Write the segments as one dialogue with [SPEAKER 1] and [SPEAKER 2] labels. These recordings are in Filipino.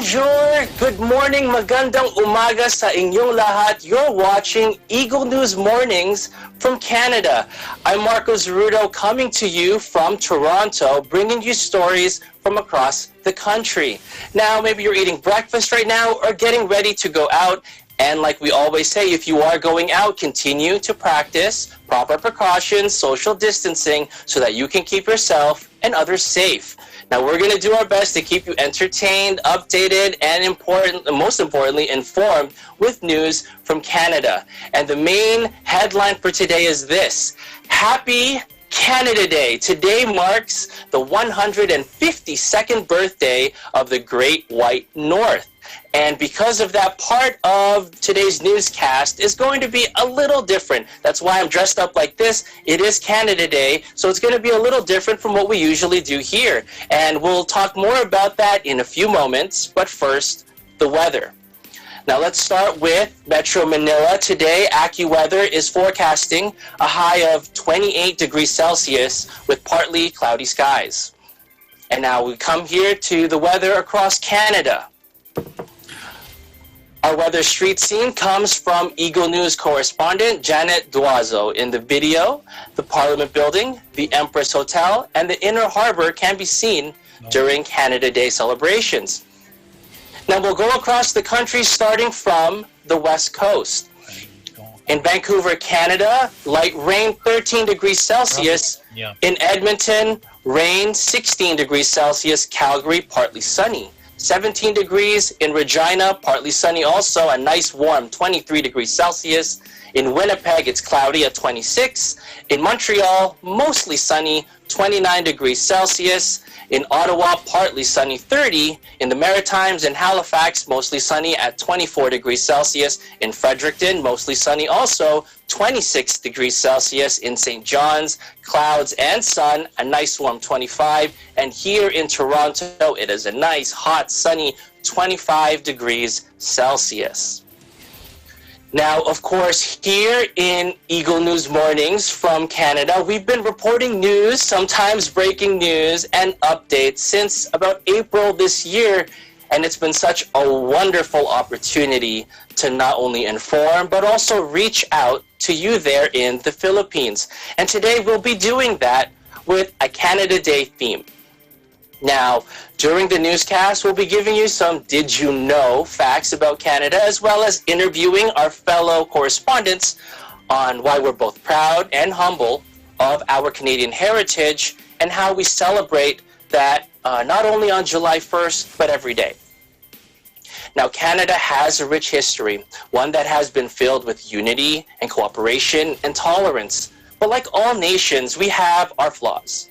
[SPEAKER 1] Bonjour! Good morning, magandang umaga sa inyong lahat. You're watching Eagle News Mornings from Canada. I'm Marco Zeruto coming to you from Toronto, bringing you stories from across the country. Now, maybe you're eating breakfast right now or getting ready to go out. And like we always say, if you are going out, continue to practice proper precautions, social distancing, so that you can keep yourself and others safe. Now, we're going to do our best to keep you entertained, updated, and most importantly, informed with news from Canada. And the main headline for today is this: Happy Canada Day. Today marks the 152nd birthday of the Great White North. And because of that, part of today's newscast is going to be a little different. That's why I'm dressed up like this. It is Canada Day, so it's going to be a little different from what we usually do here. And we'll talk more about that in a few moments. But first, the weather. Now let's start with Metro Manila. Today, AccuWeather is forecasting a high of 28 degrees Celsius with partly cloudy skies. And now we come here to the weather across Canada. Our weather street scene comes from Eagle News correspondent Janet Duazo. In the video, the Parliament Building, the Empress Hotel, and the Inner Harbor can be seen during Canada Day celebrations. Now we'll go across the country starting from the West Coast. In Vancouver, Canada, light rain 13 degrees Celsius. In Edmonton, rain 16 degrees Celsius. Calgary, partly sunny. 17 degrees in Regina, partly sunny also, a nice warm 23 degrees Celsius. In Winnipeg, it's cloudy at 26. In Montreal, mostly sunny, 29 degrees Celsius. In Ottawa, partly sunny, 30. In the Maritimes and Halifax, mostly sunny at 24 degrees Celsius. In Fredericton, mostly sunny also, 26 degrees Celsius. In St. John's, clouds and sun, a nice warm 25. And here in Toronto, it is a nice, hot, sunny 25 degrees Celsius. Now, of course, here in Eagle News Mornings from Canada, we've been reporting news, sometimes breaking news and updates since about April this year. And it's been such a wonderful opportunity to not only inform, but also reach out to you there in the Philippines. And today we'll be doing that with a Canada Day theme. Now, during the newscast, we'll be giving you some did you know facts about Canada, as well as interviewing our fellow correspondents on why we're both proud and humble of our Canadian heritage and how we celebrate that not only on July 1st, but every day. Now, Canada has a rich history, one that has been filled with unity and cooperation and tolerance. But like all nations, we have our flaws.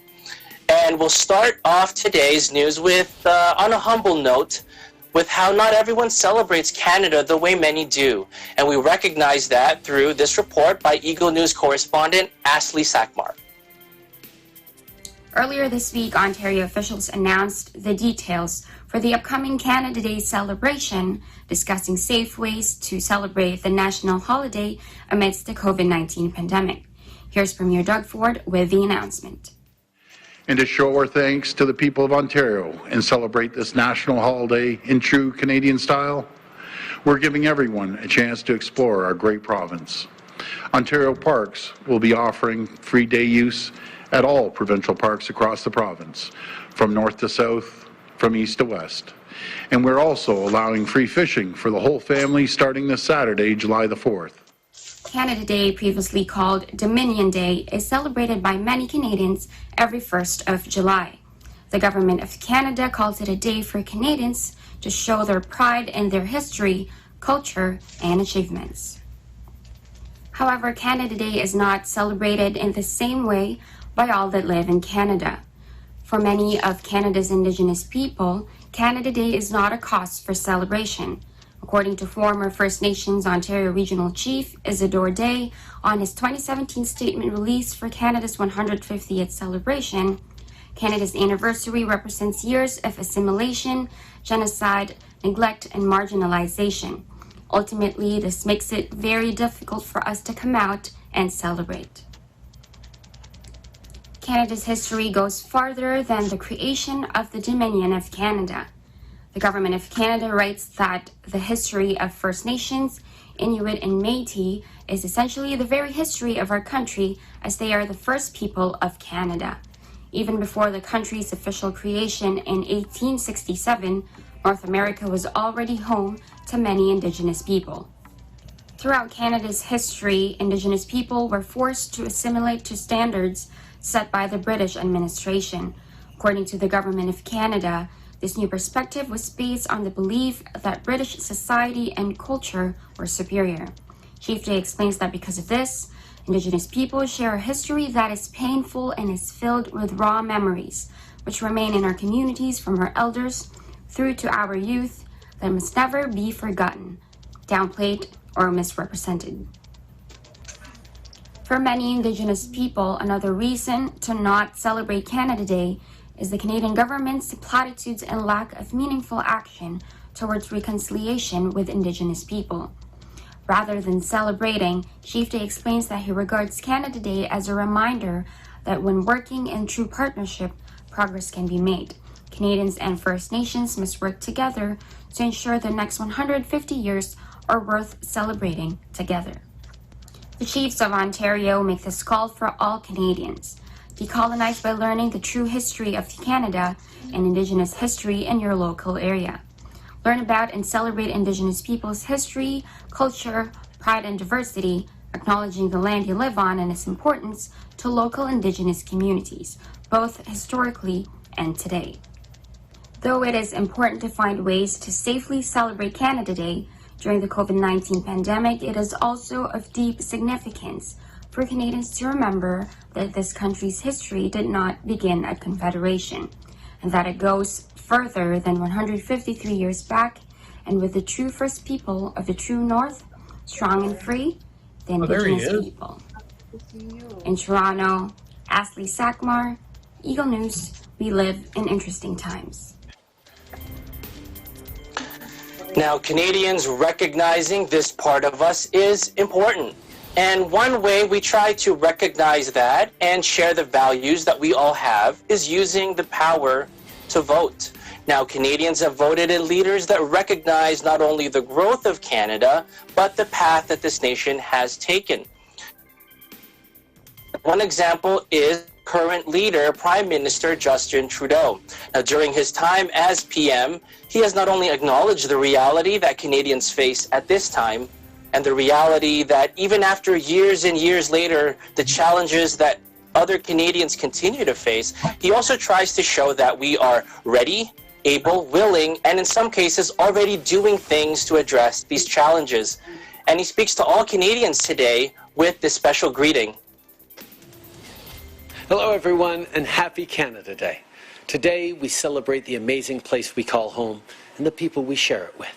[SPEAKER 1] And we'll start off today's news with, on a humble note, with how not everyone celebrates Canada the way many do. And we recognize that through this report by Eagle News correspondent Ashley Sackmar.
[SPEAKER 2] Earlier this week, Ontario officials announced the details for the upcoming Canada Day celebration, discussing safe ways to celebrate the national holiday amidst the COVID-19 pandemic. Here's Premier Doug Ford with the announcement.
[SPEAKER 3] And to show our thanks to the people of Ontario and celebrate this national holiday in true Canadian style, we're giving everyone a chance to explore our great province. Ontario Parks will be offering free day use at all provincial parks across the province, from north to south, from east to west. And we're also allowing free fishing for the whole family starting this Saturday, July the 4th.
[SPEAKER 2] Canada Day, previously called Dominion Day, is celebrated by many Canadians every 1st of July. The Government of Canada calls it a day for Canadians to show their pride in their history, culture, and achievements. However, Canada Day is not celebrated in the same way by all that live in Canada. For many of Canada's Indigenous people, Canada Day is not a cause for celebration. According to former First Nations Ontario Regional Chief Isidore Day, on his 2017 statement released for Canada's 150th celebration, Canada's anniversary represents years of assimilation, genocide, neglect, and marginalization. Ultimately, this makes it very difficult for us to come out and celebrate. Canada's history goes farther than the creation of the Dominion of Canada. The Government of Canada writes that the history of First Nations, Inuit, and Métis is essentially the very history of our country, as they are the first people of Canada. Even before the country's official creation in 1867, North America was already home to many Indigenous people. Throughout Canada's history, Indigenous people were forced to assimilate to standards set by the British administration. According to the Government of Canada, this new perspective was based on the belief that British society and culture were superior. Chief Day explains that because of this, Indigenous people share a history that is painful and is filled with raw memories, which remain in our communities from our elders through to our youth that must never be forgotten, downplayed, or misrepresented. For many Indigenous people, another reason to not celebrate Canada Day is the Canadian government's platitudes and lack of meaningful action towards reconciliation with Indigenous people. Rather than celebrating, Chief Day explains that he regards Canada Day as a reminder that when working in true partnership, progress can be made. Canadians and First Nations must work together to ensure the next 150 years are worth celebrating together. The Chiefs of Ontario make this call for all Canadians. Decolonize by learning the true history of Canada and Indigenous history in your local area. Learn about and celebrate Indigenous people's history, culture, pride, and diversity, acknowledging the land you live on and its importance to local Indigenous communities, both historically and today. Though it is important to find ways to safely celebrate Canada Day during the COVID-19 pandemic, it is also of deep significance for Canadians to remember that this country's history did not begin at Confederation, and that it goes further than 153 years back, and with the true first people of the true North, strong and free, the Indigenous people. In Toronto, Ashley Sackmar, Eagle News, we live in interesting times.
[SPEAKER 1] Now, Canadians recognizing this part of us is important. And one way we try to recognize that and share the values that we all have is using the power to vote. Now, Canadians have voted in leaders that recognize not only the growth of Canada, but the path that this nation has taken. One example is current leader, Prime Minister Justin Trudeau. Now, during his time as PM, he has not only acknowledged the reality that Canadians face at this time, and the reality that even after years and years later, the challenges that other Canadians continue to face, he also tries to show that we are ready, able, willing, and in some cases already doing things to address these challenges. And he speaks to all Canadians today with this special greeting.
[SPEAKER 4] Hello everyone, and happy Canada Day. Today we celebrate the amazing place we call home and the people we share it with.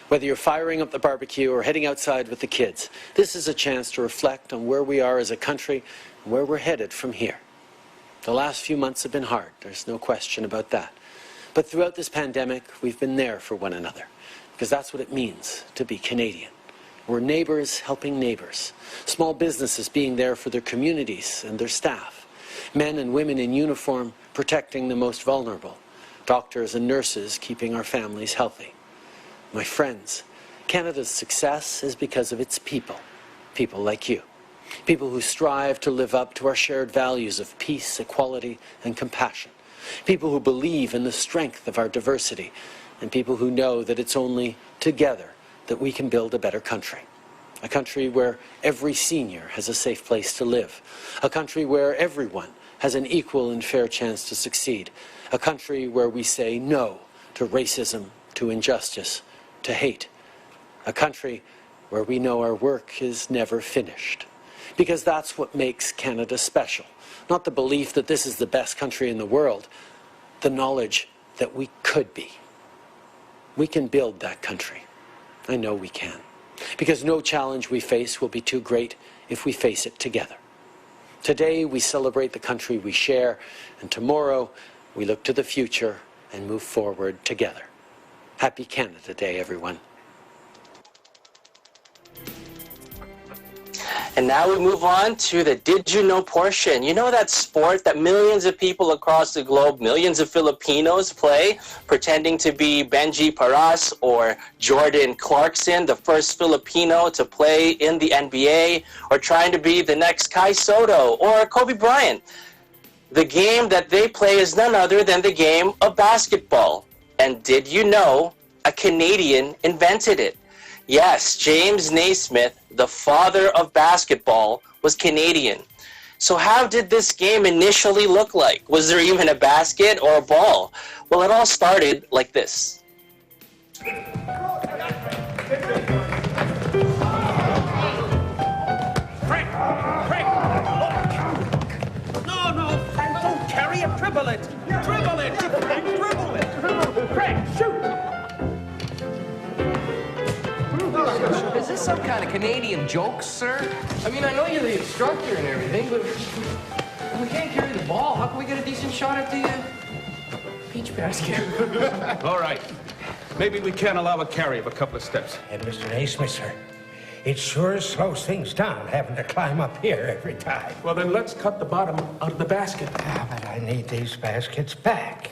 [SPEAKER 4] Whether you're firing up the barbecue or heading outside with the kids, this is a chance to reflect on where we are as a country and where we're headed from here. The last few months have been hard, there's no question about that. But throughout this pandemic, we've been there for one another, because that's what it means to be Canadian. We're neighbors helping neighbors, small businesses being there for their communities and their staff, men and women in uniform protecting the most vulnerable, doctors and nurses keeping our families healthy. My friends, Canada's success is because of its people, people like you, people who strive to live up to our shared values of peace, equality, and compassion, people who believe in the strength of our diversity, and people who know that it's only together that we can build a better country. A country where every senior has a safe place to live, a country where everyone has an equal and fair chance to succeed, a country where we say no to racism, to injustice, to hate, a country where we know our work is never finished. Because that's what makes Canada special, not the belief that this is the best country in the world, the knowledge that we could be. We can build that country. I know we can. Because no challenge we face will be too great if we face it together. Today we celebrate the country we share, and tomorrow we look to the future and move forward together. Happy Canada Day, everyone.
[SPEAKER 1] And now we move on to the Did You Know portion. You know that sport that millions of people across the globe, millions of Filipinos play, pretending to be Benji Paras or Jordan Clarkson, the first Filipino to play in the NBA, or trying to be the next Kai Soto or Kobe Bryant. The game that they play is none other than the game of basketball. And did you know a Canadian invented it? Yes, James Naismith, the father of basketball, was Canadian. So how did this game initially look like? Was there even a basket or a ball? Well, it all started like this.
[SPEAKER 5] Frank, no, Frank, don't carry it, dribble it, Frank, dribble it, Frank, shoot.
[SPEAKER 6] Is this some kind of Canadian joke, sir? I mean, I know you're the instructor and everything, but if we can't carry the ball, how can we get a decent shot at the peach basket?
[SPEAKER 5] All right. Maybe we can allow a carry of a couple of steps.
[SPEAKER 7] And Mr. Naismith, sir, it sure slows things down having to climb up here every time.
[SPEAKER 5] Well, then let's cut the bottom out of the basket.
[SPEAKER 7] Ah, but I need these baskets back.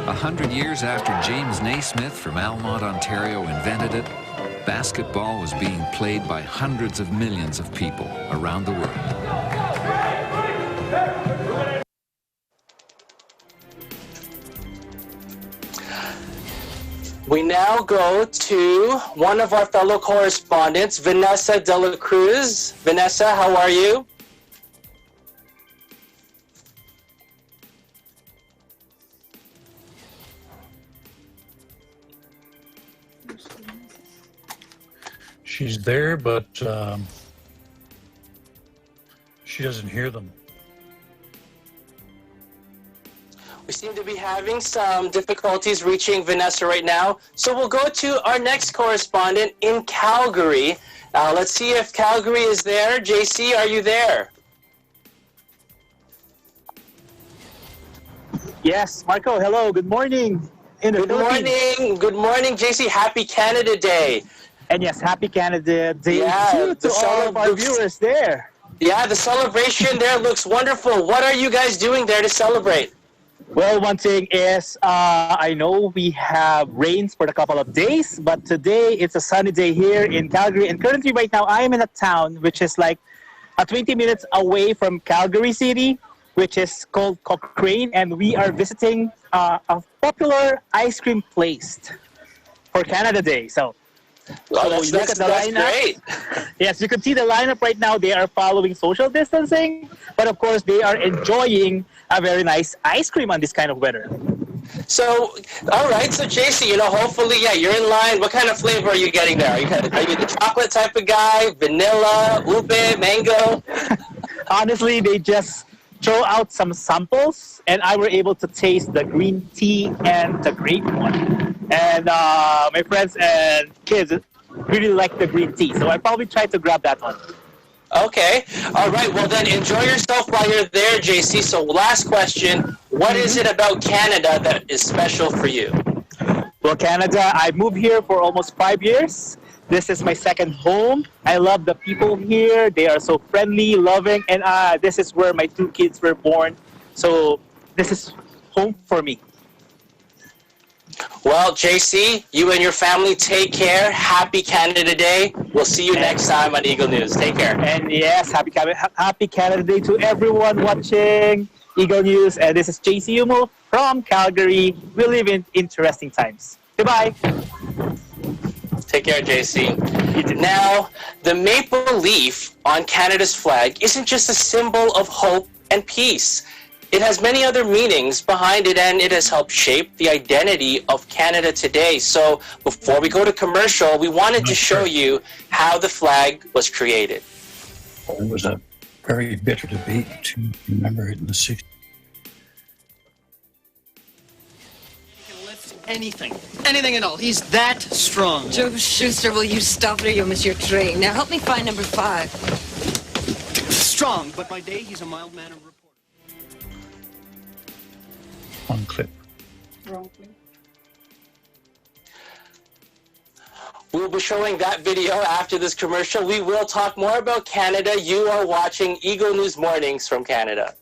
[SPEAKER 8] 100 years after James Naismith from Almont, Ontario invented it, basketball was being played by hundreds of millions of people around the world.
[SPEAKER 1] We now go to one of our fellow correspondents, Vanessa De La Cruz. Vanessa, how are you?
[SPEAKER 9] She's there, but she doesn't hear them.
[SPEAKER 1] We seem to be having some difficulties reaching Vanessa right now. So we'll go to our next correspondent in Calgary. Let's see if Calgary is there. JC, are you there?
[SPEAKER 10] Yes, Marco, hello, good morning.
[SPEAKER 1] Good morning, JC. Happy Canada Day.
[SPEAKER 10] And yes, happy Canada Day to all of our viewers there.
[SPEAKER 1] Yeah, the celebration there looks wonderful. What are you guys doing there to celebrate?
[SPEAKER 10] Well, one thing is, I know we have rains for a couple of days, but today it's a sunny day here in Calgary. And currently right now, I am in a town which is like 20 minutes away from Calgary City, which is called Cochrane. And we are visiting a popular ice cream place for Canada Day. So
[SPEAKER 1] that's great.
[SPEAKER 10] Yes, you can see the lineup right now. They are following social distancing, but of course they are enjoying a very nice ice cream on this kind of weather.
[SPEAKER 1] So, all right. So, JC, hopefully, you're in line. What kind of flavor are you getting there? Are you the chocolate type of guy? Vanilla, ube, mango?
[SPEAKER 10] Honestly, they just throw out some samples, and I were able to taste the green tea and the grape one. And my friends and kids really like the green tea, so I probably tried to grab that one.
[SPEAKER 1] Okay. All right. Well, then enjoy yourself while you're there, JC. So last question, what is it about Canada that is special for you?
[SPEAKER 10] Well, Canada, I moved here for almost 5 years. This is my second home. I love the people here. They are so friendly, loving, and this is where my 2 kids were born. So this is home for me.
[SPEAKER 1] Well, JC, you and your family take care. Happy Canada Day. We'll see you next time on Eagle News. Take care.
[SPEAKER 10] And yes, happy Canada Day to everyone watching Eagle News. And this is JC Umo from Calgary. We live in interesting times. Goodbye.
[SPEAKER 1] Take care, JC. Now, the maple leaf on Canada's flag isn't just a symbol of hope and peace. It has many other meanings behind it, and it has helped shape the identity of Canada today. So before we go to commercial, we wanted to show you how the flag was created.
[SPEAKER 9] It was a very bitter debate to remember it in the 60s.
[SPEAKER 11] Anything at all. He's that strong.
[SPEAKER 12] Joe Schuster, will you stop or you'll miss your train? Now help me find number 5.
[SPEAKER 11] Strong, but by day he's a mild-mannered reporter.
[SPEAKER 9] One clip.
[SPEAKER 12] Wrong clip.
[SPEAKER 1] We'll be showing that video after this commercial. We will talk more about Canada. You are watching Eagle News Mornings from Canada.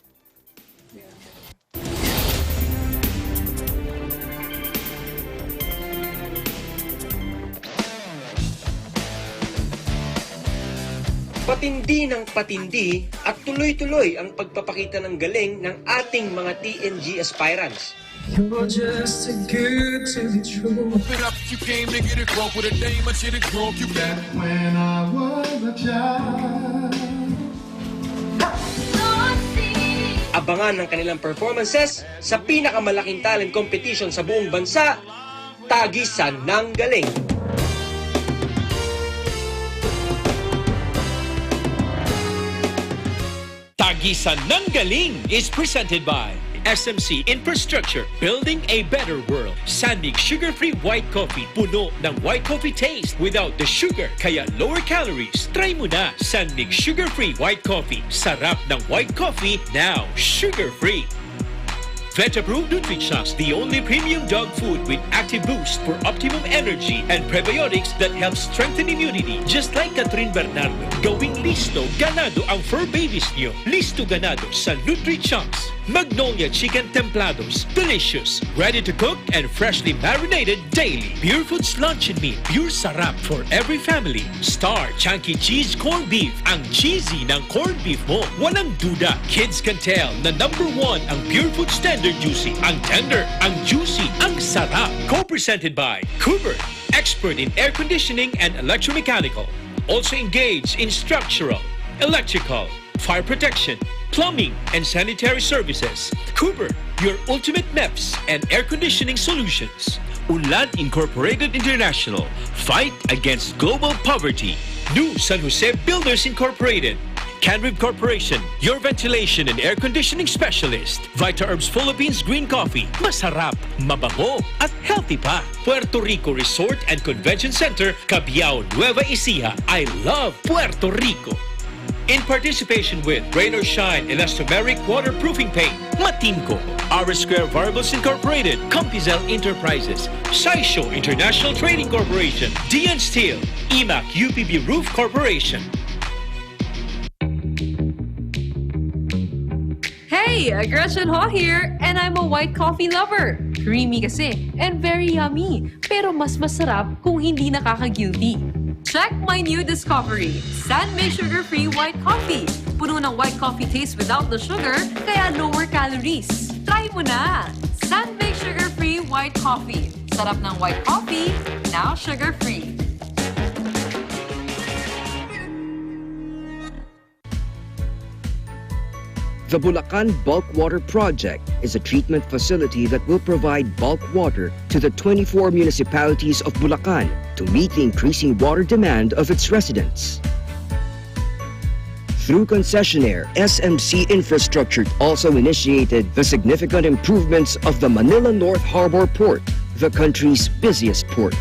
[SPEAKER 13] Patindi ng patindi at tuloy-tuloy ang pagpapakita ng galing ng ating mga TNG aspirants.
[SPEAKER 5] You're just too good to be true. It up, you came to get it broke with a dame, I should have broke you back when I was a child.
[SPEAKER 13] Abangan ng kanilang performances sa pinakamalaking talent competition sa buong bansa, Tagisan ng Galing.
[SPEAKER 14] Tagisan ng Galing is presented by SMC Infrastructure, building a better world. Sandig sugar-free white coffee, puno ng white coffee taste without the sugar, kaya lower calories. Try mo na Sandig sugar-free white coffee. Sarap ng white coffee, now sugar-free. Vet-approved Nutrichunks, the only premium dog food with active boost for optimum energy and prebiotics that help strengthen immunity. Just like Catherine Bernardo, gawing listo ganado ang fur babies niyo. Listo ganado sa Nutrichunks. Magnolia Chicken Templados, delicious, ready to cook and freshly marinated daily. PUREFOODS Luncheon Meat, pure sarap for every family. Star Chunky Cheese Corned Beef, ang cheesy ng corned beef mo. Walang duda, kids can tell na #1 ang PUREFOODS Tender Juicy. Ang tender, ang juicy, ang sarap. Co-presented by Cooper, expert in air conditioning and electromechanical. Also engaged in structural, electrical, fire protection, plumbing, and sanitary services. Cooper, your ultimate MEPS and air conditioning solutions. Ulan Incorporated International, fight against global poverty. New San Jose Builders Incorporated. Canrib Corporation, your ventilation and air conditioning specialist. Vita Herbs Philippines Green Coffee, masarap, mabango, at healthy pa. Puerto Rico Resort and Convention Center, Cabiao, Nueva Ecija. I love Puerto Rico. In participation with Rain or Shine Elastomeric Waterproofing Paint, Matinco, R Square Variables Incorporated, Compizel Enterprises, Saisho International Trading Corporation, DN Steel, IMAC UPB Roof Corporation.
[SPEAKER 15] Hey, Gretchen Ho here, and I'm a white coffee lover. Creamy kasi, and very yummy. Pero mas masarap kung hindi nakaka-guilty. Check my new discovery, San-Mig Sugar-Free White Coffee. Puno ng white coffee taste without the sugar, kaya lower calories. Try mo na! San-Mig Sugar-Free White Coffee. Sarap ng white coffee, now sugar-free.
[SPEAKER 16] The Bulacan Bulk Water Project is a treatment facility that will provide bulk water to the 24 municipalities of Bulacan to meet the increasing water demand of its residents. Through concessionaire, SMC Infrastructure also initiated the significant improvements of the Manila North Harbor Port, the country's busiest port.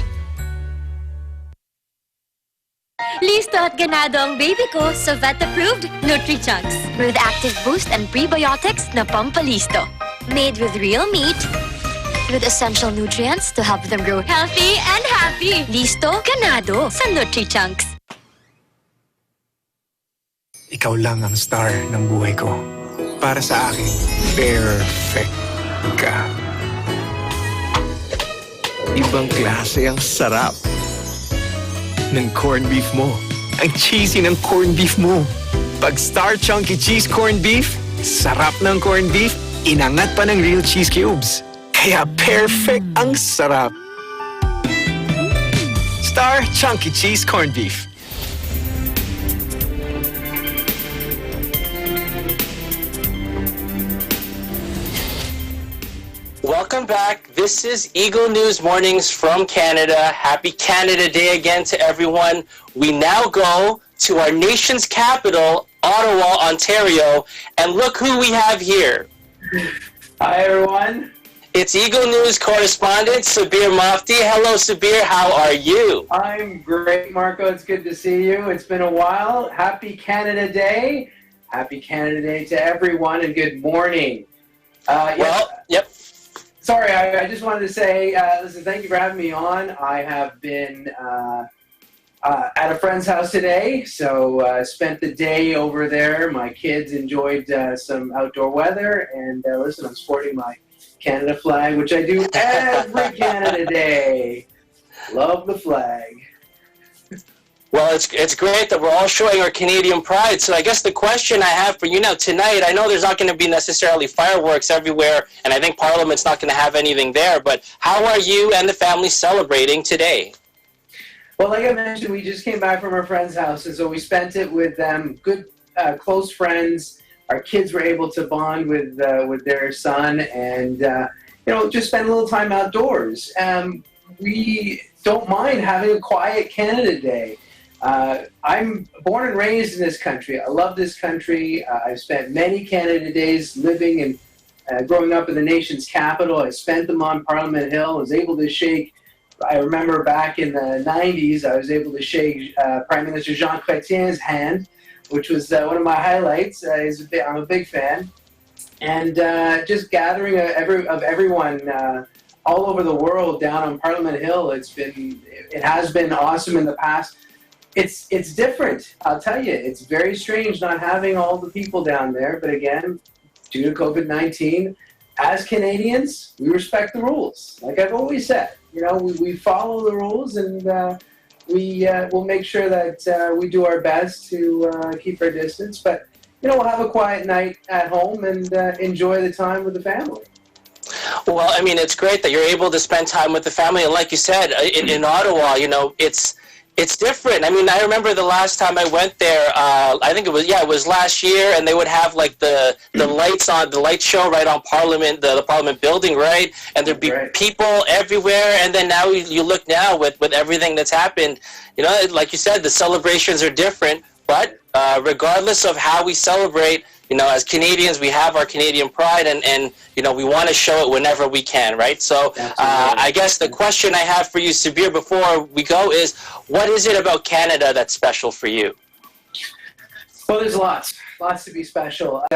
[SPEAKER 17] Listo at ganado ang baby ko sa vet-approved Nutrichunks with active boost and prebiotics na pampalisto. Made with real meat, with essential nutrients to help them grow healthy and happy. Listo, ganado sa Nutrichunks.
[SPEAKER 18] Ikaw lang ang star ng buhay ko. Para sa akin, perfect ka. Ibang klase ang sarap ng corned beef mo. Ang cheesy ng corned beef mo. Pag Star Chunky Cheese Corned Beef, sarap ng corned beef, inangat pa ng real cheese cubes. Kaya perfect ang sarap. Star Chunky Cheese Corned Beef.
[SPEAKER 1] Welcome back. This is Eagle News Mornings from Canada. Happy Canada Day again to everyone. We now go to our nation's capital, Ottawa, Ontario, and look who we have here.
[SPEAKER 19] Hi, everyone.
[SPEAKER 1] It's Eagle News correspondent Sabir Mufti. Hello, Sabir. How are you?
[SPEAKER 19] I'm great, Marco. It's good to see you. It's been a while. Happy Canada Day. Happy Canada Day to everyone, and good morning.
[SPEAKER 1] Yep.
[SPEAKER 19] Sorry, I just wanted to say, listen, thank you for having me on. I have been at a friend's house today, so spent the day over there. My kids enjoyed some outdoor weather, and listen, I'm sporting my Canada flag, which I do every Canada Day. Love the flag.
[SPEAKER 1] Well, it's great that we're all showing our Canadian pride. So I guess the question I have for you now tonight, I know there's not going to be necessarily fireworks everywhere, and I think Parliament's not going to have anything there, but how are you and the family celebrating today?
[SPEAKER 19] Well, like I mentioned, we just came back from our friend's house, and so we spent it with them, good, close friends. Our kids were able to bond with their son, and just spend a little time outdoors. We don't mind having a quiet Canada Day. I'm born and raised in this country. I love this country. I've spent many Canada Days living and growing up in the nation's capital. I spent them on Parliament Hill. I was able to shake. I remember back in the 90s, I was able to shake Prime Minister Jean Chrétien's hand, which was one of my highlights. I'm a big fan. And just gathering of everyone all over the world down on Parliament Hill, it has been awesome in the past. It's different, I'll tell you. It's very strange not having all the people down there. But again, due to COVID-19, as Canadians, we respect the rules. Like I've always said, we follow the rules, and we'll make sure that we do our best to keep our distance. But we'll have a quiet night at home and enjoy the time with the family.
[SPEAKER 1] Well, I mean, it's great that you're able to spend time with the family, and like you said, in Ottawa, it's different. I mean, I remember the last time I went there, I think it was last year, and they would have like the lights on, the light show right on Parliament, the Parliament building, right? And there'd be people everywhere, and then now you look now with everything that's happened, like you said, the celebrations are different, but regardless of how we celebrate, as Canadians, we have our Canadian pride, and we want to show it whenever we can, right? So I guess the question I have for you, Sabir, before we go is, what is it about Canada that's special for you?
[SPEAKER 19] Well, there's lots to be special.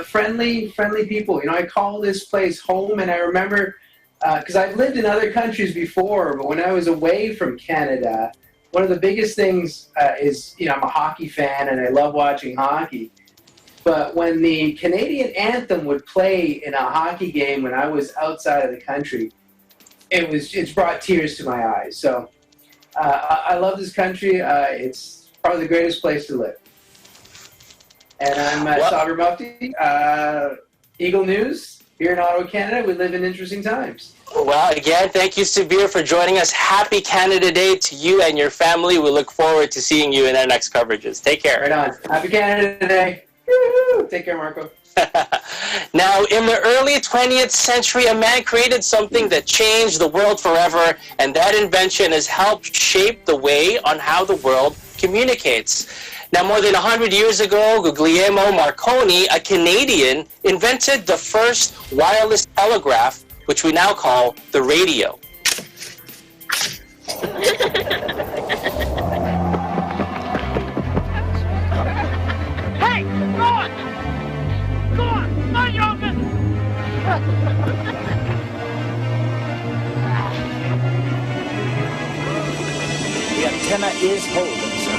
[SPEAKER 19] Friendly people. I call this place home, and I remember, because I've lived in other countries before, but when I was away from Canada, one of the biggest things is, I'm a hockey fan, and I love watching hockey. But when the Canadian anthem would play in a hockey game when I was outside of the country, it's brought tears to my eyes. So I love this country. It's probably the greatest place to live. And I'm Sabir Mufti, Eagle News, here in Ottawa, Canada. We live in interesting times.
[SPEAKER 1] Well, again, thank you, Sabir, for joining us. Happy Canada Day to you and your family. We look forward to seeing you in our next coverages. Take care.
[SPEAKER 19] Right on. Happy Canada Day. Take care, Marco.
[SPEAKER 1] Now, in the early 20th century, a man created something that changed the world forever, and that invention has helped shape the way on how the world communicates. Now, more than 100 years ago, Guglielmo Marconi, a Canadian, invented the first wireless telegraph, which we now call the radio.
[SPEAKER 5] Hey, go on! Go on! Mind your own business!
[SPEAKER 20] The antenna is holding, sir.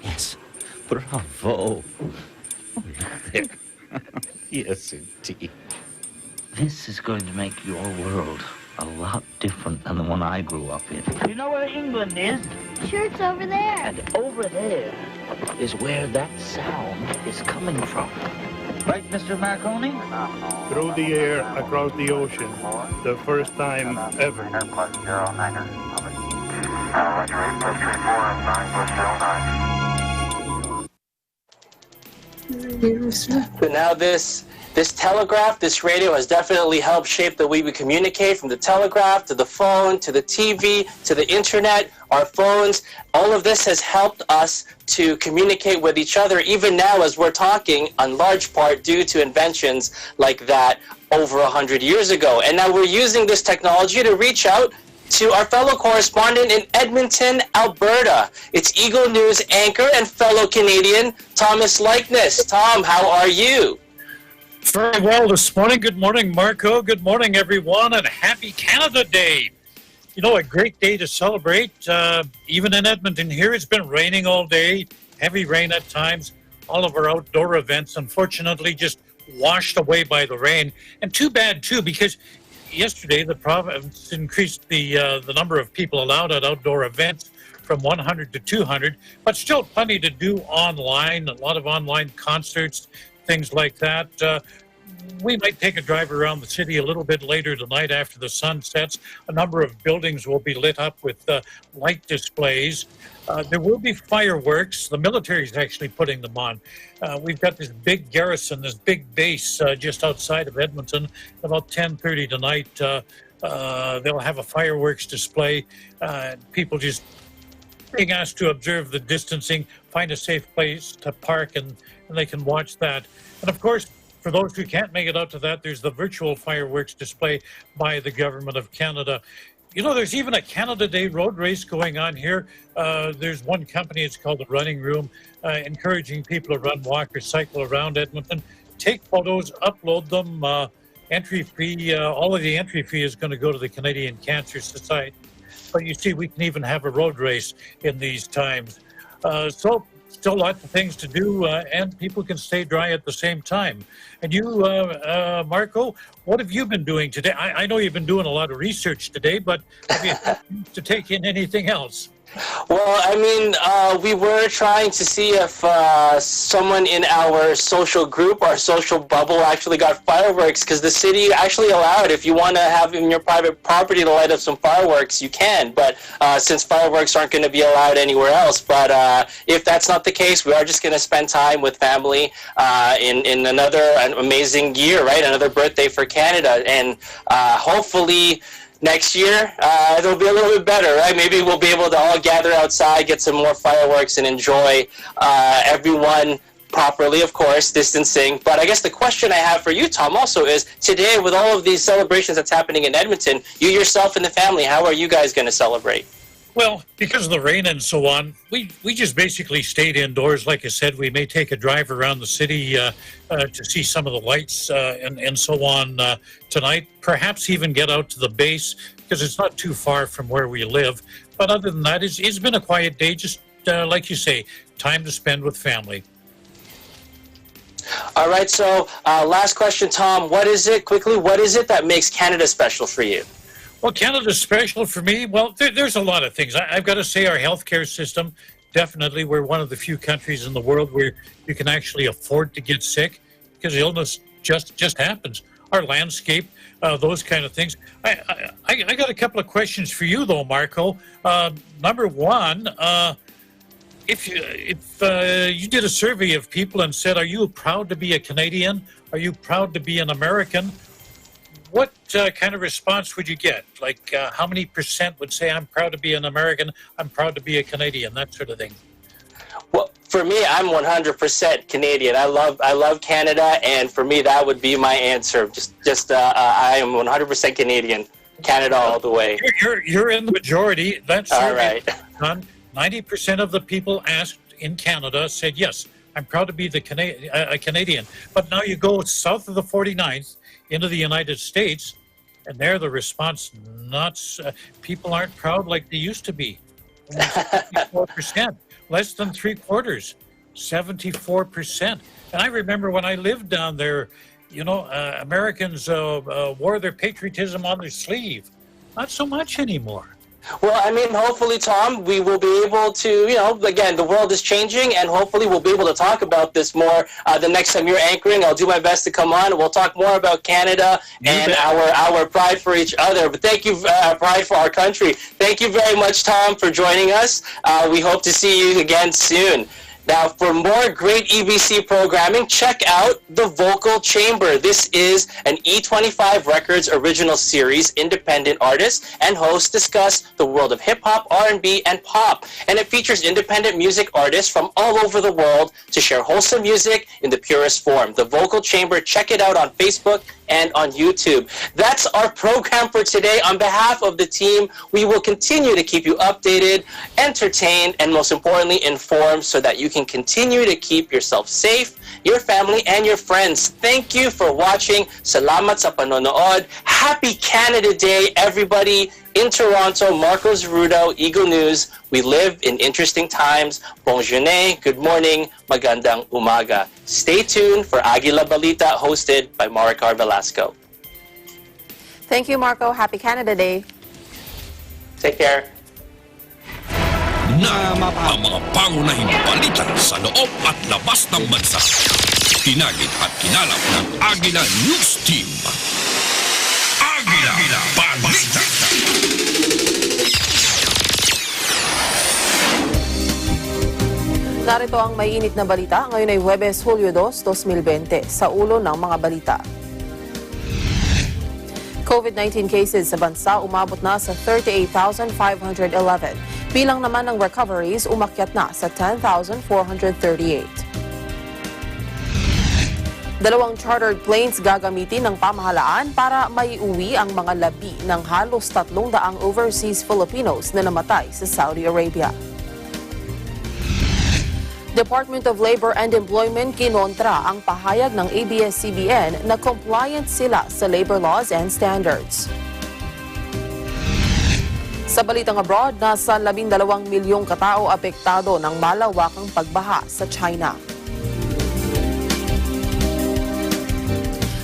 [SPEAKER 21] Yes. Bravo. Oh, look there. Yes, indeed. This is going to make your world a lot different than the one I grew up in. You know where England is?
[SPEAKER 17] Sure, it's over there.
[SPEAKER 21] And over there is where that sound is coming from. Right, Mr. Marconi?
[SPEAKER 22] Through the air, across the ocean, the first time ever.
[SPEAKER 1] So now this telegraph, this radio has definitely helped shape the way we communicate, from the telegraph to the phone to the TV to the internet, our phones. All of this has helped us to communicate with each other, even now as we're talking, in large part due to inventions like that over 100 years ago. And now we're using this technology to reach out to our fellow correspondent in Edmonton, Alberta. It's Eagle News anchor and fellow Canadian, Thomas Likeness. Tom, how are you?
[SPEAKER 2] Very well this morning. Good morning, Marco. Good morning, everyone, and happy Canada Day. You know, a great day to celebrate. Even in Edmonton here, it's been raining all day, heavy rain at times. All of our outdoor events, unfortunately, just washed away by the rain. And too bad, too, because yesterday the province increased the number of people allowed at outdoor events from 100 to 200, but still plenty to do online, a lot of online concerts, things like that. We might take a drive around the city a little bit later tonight after the sun sets. A number of buildings will be lit up with light displays. There will be fireworks. The military is actually putting them on. We've got this big garrison, this big base just outside of Edmonton. About 10:30 tonight, they'll have a fireworks display. People just being asked to observe the distancing, find a safe place to park, and they can watch that. And of course, for those who can't make it out to that, there's the virtual fireworks display by the Government of Canada. You know, there's even a Canada Day road race going on here. There's one company, it's called the Running Room, encouraging people to run, walk, or cycle around Edmonton. Take photos, upload them, entry fee. All of the entry fee is going to go to the Canadian Cancer Society. But you see, we can even have a road race in these times. So still lots of things to do, and people can stay dry at the same time. And you, Marco, what have you been doing today? I know you've been doing a lot of research today, but have you had to take in anything else?
[SPEAKER 1] Well, I mean, we were trying to see if someone in our social group, our social bubble, actually got fireworks, because the city actually allowed, if you want to have in your private property to light up some fireworks, you can. But since fireworks aren't going to be allowed anywhere else, but if that's not the case, we are just going to spend time with family in another amazing year, right? Another birthday for Canada, and hopefully next year, it'll be a little bit better, right? Maybe we'll be able to all gather outside, get some more fireworks, and enjoy everyone properly, of course, distancing. But I guess the question I have for you, Tom, also is, today, with all of these celebrations that's happening in Edmonton, you yourself and the family, how are you guys going to celebrate?
[SPEAKER 2] Well, because of the rain and so on, we just basically stayed indoors. Like I said, we may take a drive around the city to see some of the lights and so on tonight. Perhaps even get out to the base, because it's not too far from where we live. But other than that, it's been a quiet day, just like you say, time to spend with family.
[SPEAKER 1] All right, so last question, Tom. What is it that makes Canada special for you?
[SPEAKER 2] Well, Canada's special for me. Well, there's a lot of things. I've got to say our healthcare system, definitely, we're one of the few countries in the world where you can actually afford to get sick, because illness just happens. Our landscape, those kind of things. I got a couple of questions for you, though, Marco. Number one, if you did a survey of people and said, are you proud to be a Canadian? Are you proud to be an American? What kind of response would you get? Like, how many percent would say, I'm proud to be an American, I'm proud to be a Canadian, that sort of thing?
[SPEAKER 1] Well, for me, I'm 100% Canadian. I love Canada, and for me, that would be my answer. I am 100% Canadian. Canada all the way.
[SPEAKER 2] You're in the majority. That's
[SPEAKER 1] all right.
[SPEAKER 2] 90% of the people asked in Canada said, yes, I'm proud to be a Canadian. But now you go south of the 49th, into the United States, and there the response, people aren't proud like they used to be. 74%, less than 3/4, 74%. And I remember when I lived down there, you know, Americans wore their patriotism on their sleeve. Not so much anymore.
[SPEAKER 1] Well, I mean, hopefully, Tom, we will be able to, you know, again, the world is changing, and hopefully we'll be able to talk about this more the next time you're anchoring. I'll do my best to come on, and we'll talk more about Canada and our pride for each other. But thank you, pride for our country. Thank you very much, Tom, for joining us. We hope to see you again soon. Now, for more great EBC programming, check out The Vocal Chamber. This is an E25 Records original series. Independent artists and hosts discuss the world of hip-hop, R&B, and pop. And it features independent music artists from all over the world to share wholesome music in the purest form. The Vocal Chamber, check it out on Facebook and on YouTube. That's our program for today. On behalf of the team, we will continue to keep you updated, entertained, and most importantly, informed so that you can continue to keep yourself safe, your family, and your friends. Thank you for watching. Salamat sa panonood. Happy Canada Day, everybody. In Toronto, Marco Zerudo, Eagle News. We live in interesting times. Bonjour, good morning, magandang umaga. Stay tuned for Agila Balita, hosted by Maricar Velasco.
[SPEAKER 3] Thank you, Marco. Happy Canada Day.
[SPEAKER 1] Take care.
[SPEAKER 4] Ang mga pangunahing balita sa loob at labas ng bansa. Tinagid at kinalap ng Agila News Team. Agila Balita.
[SPEAKER 3] Narito ang may init na balita. Ngayon ay Huwebes, Hulyo 2, 2020. Sa ulo ng mga balita. COVID-19 cases sa bansa umabot na sa 38,511. Bilang naman ng recoveries umakyat na sa 10,438. Dalawang chartered planes gagamitin ng pamahalaan para maiuwi ang mga labi ng halos 300 overseas Filipinos na namatay sa Saudi Arabia. Department of Labor and Employment kinontra ang pahayag ng ABS-CBN na compliant sila sa labor laws and standards. Sa balitang abroad, nasa 12 milyong katao apektado ng malawakang pagbaha sa China.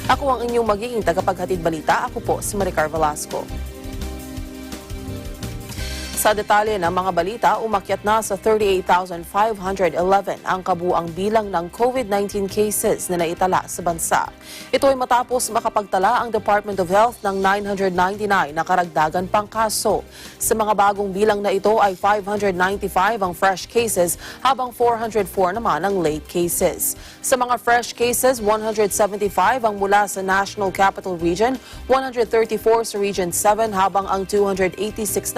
[SPEAKER 3] Ako ang inyong magiging tagapaghatid balita. Ako po si Maricar Velasco. Sa detalye ng mga balita, umakyat na sa 38,511 ang kabuang bilang ng COVID-19 cases na naitala sa bansa. Ito ay matapos makapagtala ang Department of Health ng 999 na karagdagan pang kaso. Sa mga bagong bilang na ito ay 595 ang fresh cases habang 404 naman ang late cases. Sa mga fresh cases, 175 ang mula sa National Capital Region, 134 sa Region 7 habang ang 286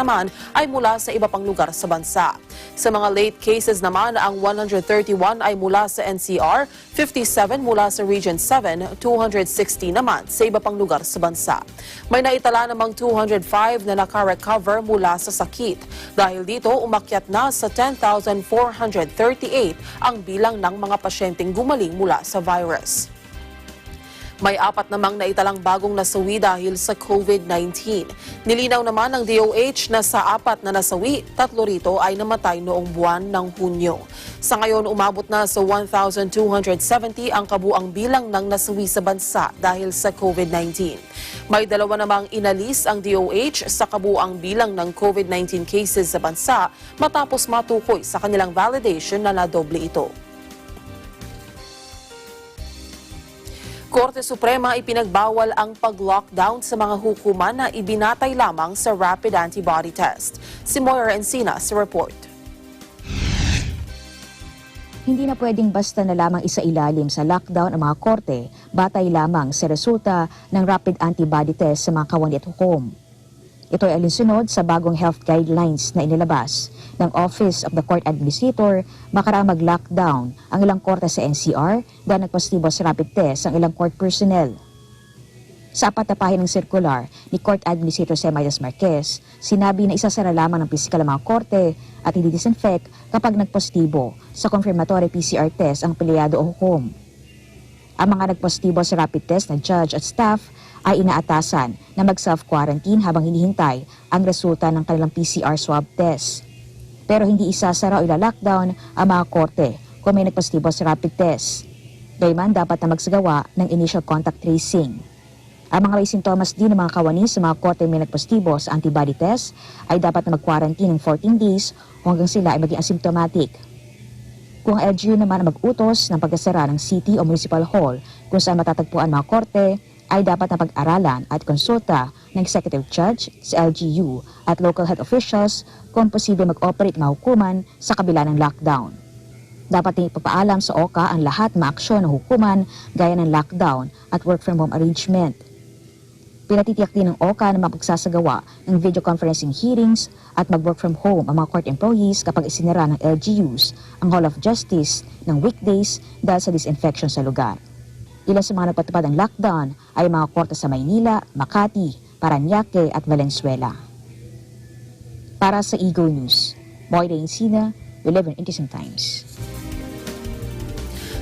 [SPEAKER 3] naman ay mula sa iba pang lugar sa bansa. Sa mga late cases naman, ang 131 ay mula sa NCR, 57 mula sa Region 7, 260 naman sa iba pang lugar sa bansa. May naitala namang 205 na naka-recover mula sa sakit. Dahil dito, umakyat na sa 10,438 ang bilang ng mga pasyenteng gumaling mula sa virus. May 4 namang naitalang bagong nasawi dahil sa COVID-19. Nilinaw naman ng DOH na sa 4 na nasawi, 3 rito ay namatay noong buwan ng Hunyo. Sa ngayon, umabot na sa 1,270 ang kabuang bilang ng nasawi sa bansa dahil sa COVID-19. May 2 namang inalis ang DOH sa kabuang bilang ng COVID-19 cases sa bansa matapos matukoy sa kanilang validation na nadoble ito. Korte Suprema ipinagbawal ang pag-lockdown sa mga hukuman na ibinatay lamang sa rapid antibody test. Si Moira Encina sa report.
[SPEAKER 23] Hindi na pwedeng basta na lamang isailalim sa lockdown ang mga korte batay lamang sa resulta ng rapid antibody test sa mga kawani at hukom. Ito ay alinsunod sa bagong health guidelines na inilabas ng Office of the Court Administrator makaraang mag-lockdown ang ilang korte sa NCR dahil nagpositibo sa rapid test ang ilang court personnel. Sa 4 na pahinang circular ni Court Administrator Semaidas Marquez, sinabi na isasara lamang ng pisikal ang mga korte at i-disinfect kapag nagpositibo sa confirmatory PCR test ang pilyado o hukom. Ang mga nagpositibo sa rapid test na judge at staff ay inaatasan na mag-self-quarantine habang hinihintay ang resulta ng kanilang PCR swab test. Pero hindi isasara o ila-lockdown ang mga korte kung may nagpositibo sa rapid test. Gayman dapat na magsagawa ng initial contact tracing. Ang mga may sintomas din ng mga kawani sa mga korte may nagpositibo sa antibody test ay dapat na mag-quarantine ng 14 days hanggang sila ay maging asymptomatic. Kung ang LGU naman ang mag-utos ng pagkasara ng city o municipal hall kung saan matatagpuan mga korte, ay dapat na pag-aralan at konsulta ng executive judge sa LGU at local health officials kung posible mag-operate ng hukuman sa kabila ng lockdown. Dapat din ipapaalam sa OCA ang lahat ng aksyon ng hukuman gaya ng lockdown at work from home arrangement. Pinatitiyak din ng OCA na mapagsasagawa ng video conferencing hearings at mag-work from home ang mga court employees kapag isinara ng LGUs ang Hall of Justice ng weekdays dahil sa disinfection sa lugar. Ilan sa mga nagpatupad ng lockdown ay mga korte sa Maynila, Makati, Parañaque at Valenzuela. Para sa Eagle News, Moira Encina, 11 Interesting Times.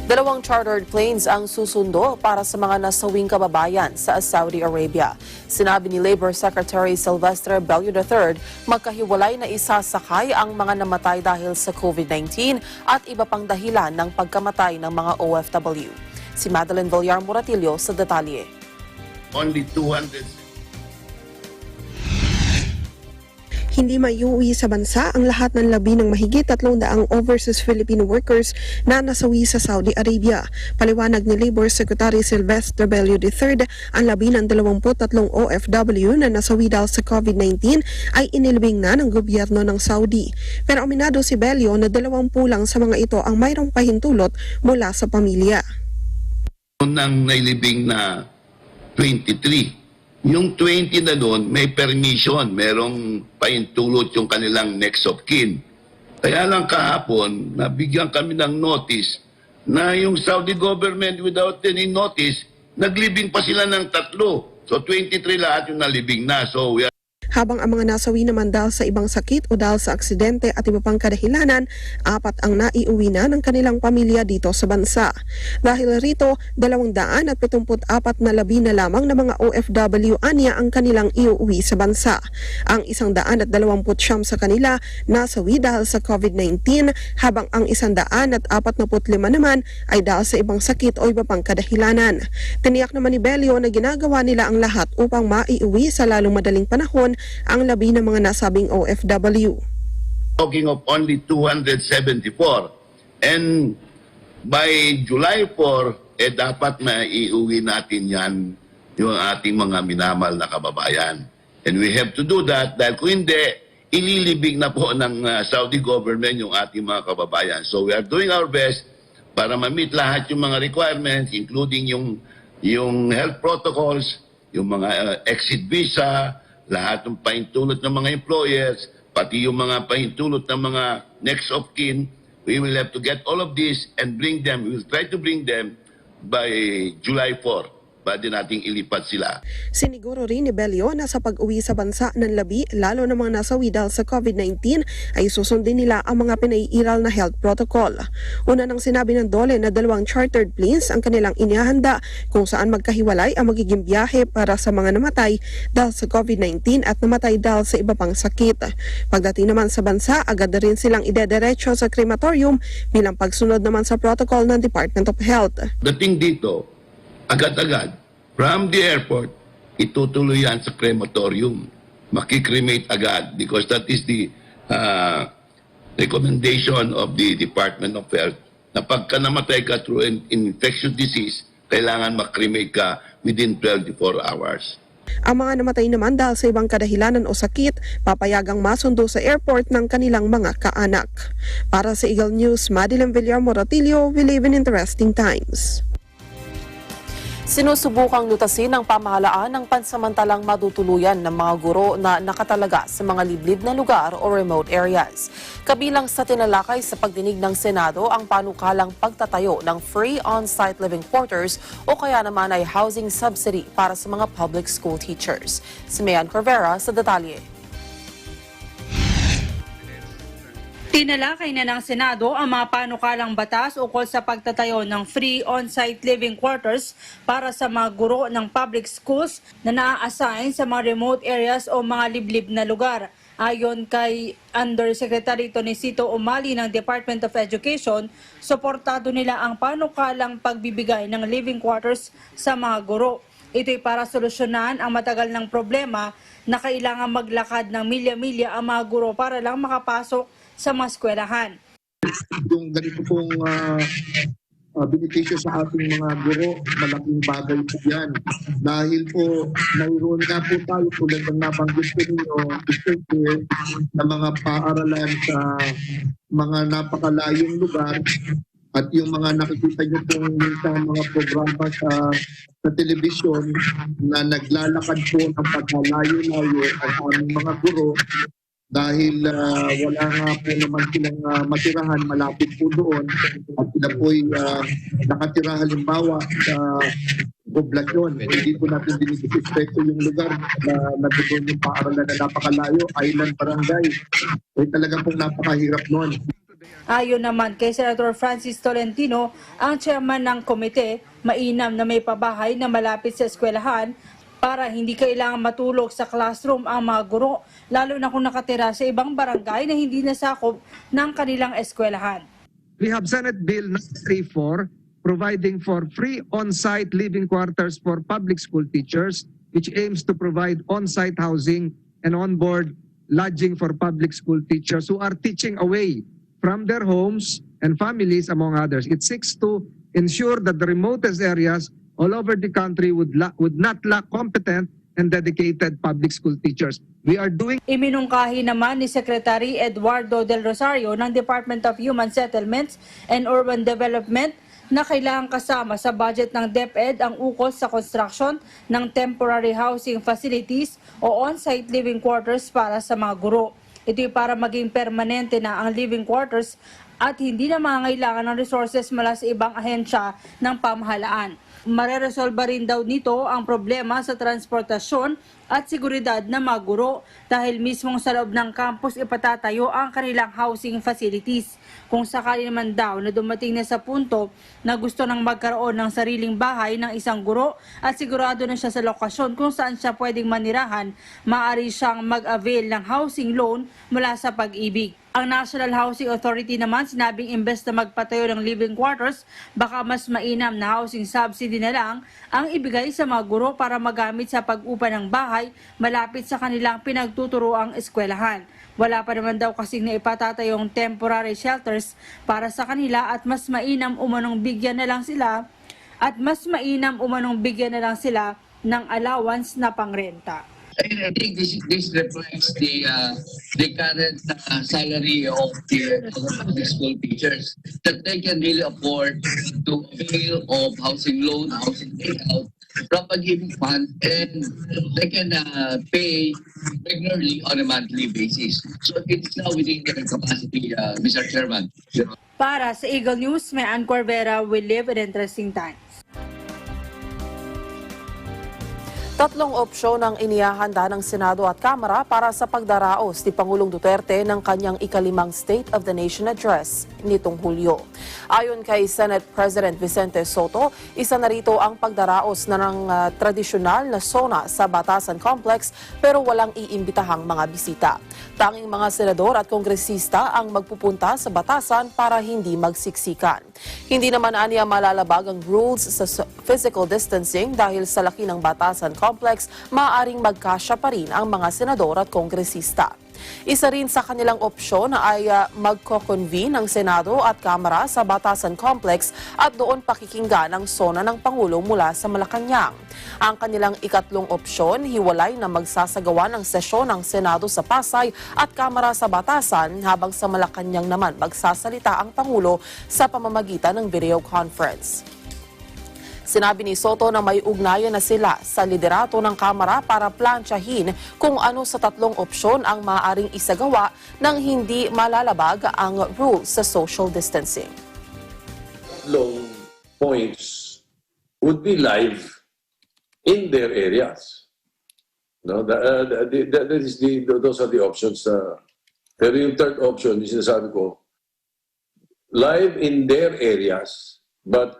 [SPEAKER 3] 2 chartered planes ang susundo para sa mga nasawing kababayan sa Saudi Arabia. Sinabi ni Labor Secretary Sylvester Bello III, magkahiwalay na isasakay ang mga namatay dahil sa COVID-19 at iba pang dahilan ng pagkamatay ng mga OFW. Si Madeline Villar Moratillo sa detalye.
[SPEAKER 6] Only 200.
[SPEAKER 7] Hindi maiuwi sa bansa ang lahat ng labi ng mahigit 300 overseas Filipino workers na nasawi sa Saudi Arabia. Paliwanag ni Labor Secretary Sylvester Bello III, ang labi ng 23 OFW na nasawi dahil sa COVID-19 ay inilibing na ng gobyerno ng Saudi. Pero aminado si Bello na 20 lang sa mga ito ang mayroong pahintulot mula sa pamilya.
[SPEAKER 6] Unang nailibing na 23. Yung 20 na doon, may permission, merong paintulot yung kanilang next of kin. Kaya lang kahapon, nabigyan kami ng notice na yung Saudi government without any notice, naglibing pa sila ng 3. So 23 lahat yung nalibing na. So we are...
[SPEAKER 7] Habang ang mga nasawi naman dahil sa ibang sakit o dahil sa aksidente at iba pang kadahilanan, 4 ang naiuwi na ng kanilang pamilya dito sa bansa. Dahil rito, 274 na labi na lamang ng mga OFW anya ang kanilang iuwi sa bansa. Ang 129 sa kanila nasawi dahil sa COVID-19, habang ang 145 naman ay dahil sa ibang sakit o iba pang kadahilanan. Tiniyak naman ni Bello na ginagawa nila ang lahat upang maiuwi sa lalong madaling panahon ang labi ng mga nasabing OFW.
[SPEAKER 6] Talking of only 274. And by July 4, dapat na iuwi natin yan yung ating mga minamal na kababayan. And we have to do that dahil kung hindi, ililibig na po ng Saudi government yung ating mga kababayan. So we are doing our best para ma-meet lahat yung mga requirements, including yung health protocols, yung mga exit visa, lahat ng pahintulot ng mga employers, pati yung mga pahintulot ng mga next of kin. We will have to get all of this and bring them. We will try to bring them by July 4. Pwede nating ilipat sila.
[SPEAKER 7] Siniguro rin ni Bello na sa pag-uwi sa bansa ng labi, lalo na mga nasawi dahil sa COVID-19, ay susundin nila ang mga pinaiiral na health protocol. Una nang sinabi ng DOLE na 2 chartered planes ang kanilang inihahanda kung saan magkahiwalay ang magiging biyahe para sa mga namatay dahil sa COVID-19 at namatay dahil sa iba pang sakit. Pagdating naman sa bansa, agad na rin silang idediretso sa crematorium bilang pagsunod naman sa protocol ng Department of Health.
[SPEAKER 6] Dating dito, agad-agad, from the airport, itutuloy yan sa crematorium. Makikremate agad because that is the recommendation of the Department of Health na pagka namatay ka through an infectious disease, kailangan makremate ka within 24 hours.
[SPEAKER 7] Ang mga namatay naman dahil sa ibang kadahilanan o sakit, papayagang masundo sa airport ng kanilang mga kaanak. Para sa Eagle News, Madeline Villar Moratillo, we live in interesting times.
[SPEAKER 3] Sinusubukang lutasin ng pamahalaan ng pansamantalang matutuluyan ng mga guro na nakatalaga sa mga liblib na lugar o remote areas. Kabilang sa tinalakay sa pagdinig ng Senado ang panukalang pagtatayo ng free on-site living quarters o kaya naman ay housing subsidy para sa mga public school teachers. Si Mayan Corvera sa detalye.
[SPEAKER 8] Tinalakay na ng Senado ang mga panukalang batas ukol sa pagtatayo ng free on-site living quarters para sa mga guro ng public schools na naa-assign sa mga remote areas o mga liblib na lugar. Ayon kay Undersecretary Tonicito Umali ng Department of Education, suportado nila ang panukalang pagbibigay ng living quarters sa mga guro. Ito'y para solusyonan ang matagal ng problema na kailangan maglakad ng milya-milya ang mga guro para lang makapasok sa mga eskwelahan.
[SPEAKER 24] Yung ganito pong benepisyo sa ating mga guro, malaking bagay po yan. Dahil po, mayroon nga po tayo tulad ng nabanggit po ninyo, na mga paaralan sa mga napakalayong lugar at yung mga nakikita nyo pong sa mga programa sa telebisyon na naglalakad po ng pagkalayo-layo ang aming mga guro dahil wala nga po naman silang matirahan malapit po doon at sila po'y nakatira halimbawa sa poblasyon. Hindi po natin dinidisrespecto yung lugar na nagdoon yung paaralan na napakalayo, island barangay. Talagang pong napakahirap nun.
[SPEAKER 8] Ayon naman kay Senator Francis Tolentino, ang chairman ng komite, mainam na may pabahay na malapit sa eskwelahan para hindi kailangan matulog sa classroom ang mga guro, lalo na kung nakatira sa ibang barangay na hindi nasakop ng kanilang eskwelahan.
[SPEAKER 9] We have Senate Bill 934 providing for free on-site living quarters for public school teachers, which aims to provide on-site housing and on-board lodging for public school teachers who are teaching away from their homes and families, among others. It seeks to ensure that the remotest areas all over the country would not lack competent and dedicated public school teachers. We are doing...
[SPEAKER 8] Iminungkahi naman ni Secretary Eduardo Del Rosario ng Department of Human Settlements and Urban Development na kailangan kasama sa budget ng DepEd ang ukol sa construction ng temporary housing facilities o on-site living quarters para sa mga guro. Ito'y para maging permanente na ang living quarters at hindi na mangangailangan ng resources mula sa ibang ahensya ng pamahalaan. Mareresolba rin daw nito ang problema sa transportasyon at seguridad ng mga guro dahil mismong sa loob ng campus ipatatayo ang kanilang housing facilities. Kung sakali naman daw na dumating na sa punto na gusto nang magkaroon ng sariling bahay ng isang guro at sigurado na siya sa lokasyon kung saan siya pwedeng manirahan, maaari siyang mag-avail ng housing loan mula sa Pag-ibig. Ang National Housing Authority naman sinabing imbes na magpatayo ng living quarters, baka mas mainam na housing subsidy na lang ang ibigay sa mga guro para magamit sa pag-upa ng bahay malapit sa kanilang pinagtuturoang eskwelahan. Wala pa naman daw kasing naipatatayong temporary shelters para sa kanila at mas mainam umanong bigyan na lang sila ng allowance na pangrenta.
[SPEAKER 10] I think this reflects the current salary of the public school teachers, that they can really afford to avail of housing loan, housing payout from a given fund, and they can pay regularly on a monthly basis. So it's now within their capacity, Mr. Chairman.
[SPEAKER 8] Para sa Eagle News, may Ann Corvera, we live in interesting times.
[SPEAKER 3] Tatlong opsyon ang inihahanda ng Senado at Kamara para sa pagdaraos ni Pangulong Duterte ng kanyang ikalimang State of the Nation Address nitong Hulyo. Ayon kay Senate President Vicente Soto, isa na rito ang pagdaraos ng tradisyonal na SONA sa Batasan Complex pero walang iimbitahang mga bisita. Tanging mga senador at kongresista ang magpupunta sa Batasan para hindi magsiksikan. Hindi naman aniya malalabag ang rules sa physical distancing dahil sa laki ng Batasan Complex, maaaring magkasya pa rin ang mga senador at kongresista. Isa rin sa kanilang opsyon ay magko-convene ang Senado at Kamara sa Batasan Complex at doon pakikinggan ang SONA ng Pangulo mula sa Malacanang. Ang kanilang ikatlong opsyon, hiwalay na magsasagawa ng sesyon ng Senado sa Pasay at Kamara sa Batasan habang sa Malacanang naman magsasalita ang Pangulo sa pamamagitan ng video conference. Sinabi ni Soto na may ugnayan na sila sa liderato ng Kamara para plansyahin kung ano sa tatlong opsyon ang maaaring isagawa nang hindi malalabag ang rules sa social distancing.
[SPEAKER 11] Tatlong points would be live in their areas. No, those are the options. Pero yung third option, yung sinasabi ko, live in their areas, but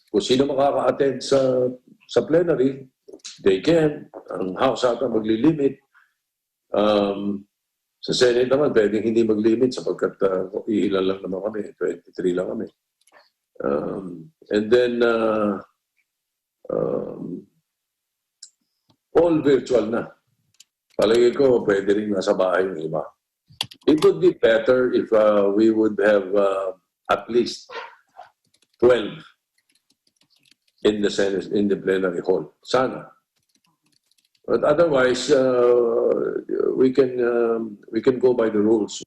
[SPEAKER 11] kung sino makaka-attend sa plenary, they can. Ang House ata maglilimit. Sa Senate naman, pwedeng hindi maglimit sapagkat iilan lang naman kami. 23 lang kami. And then, all virtual na. Palagi ko, pwede rin nasa bahay yung iba. It would be better if we would have at least 12 in the Senate, in the plenary hall. Sana. But otherwise, we can go by the rules.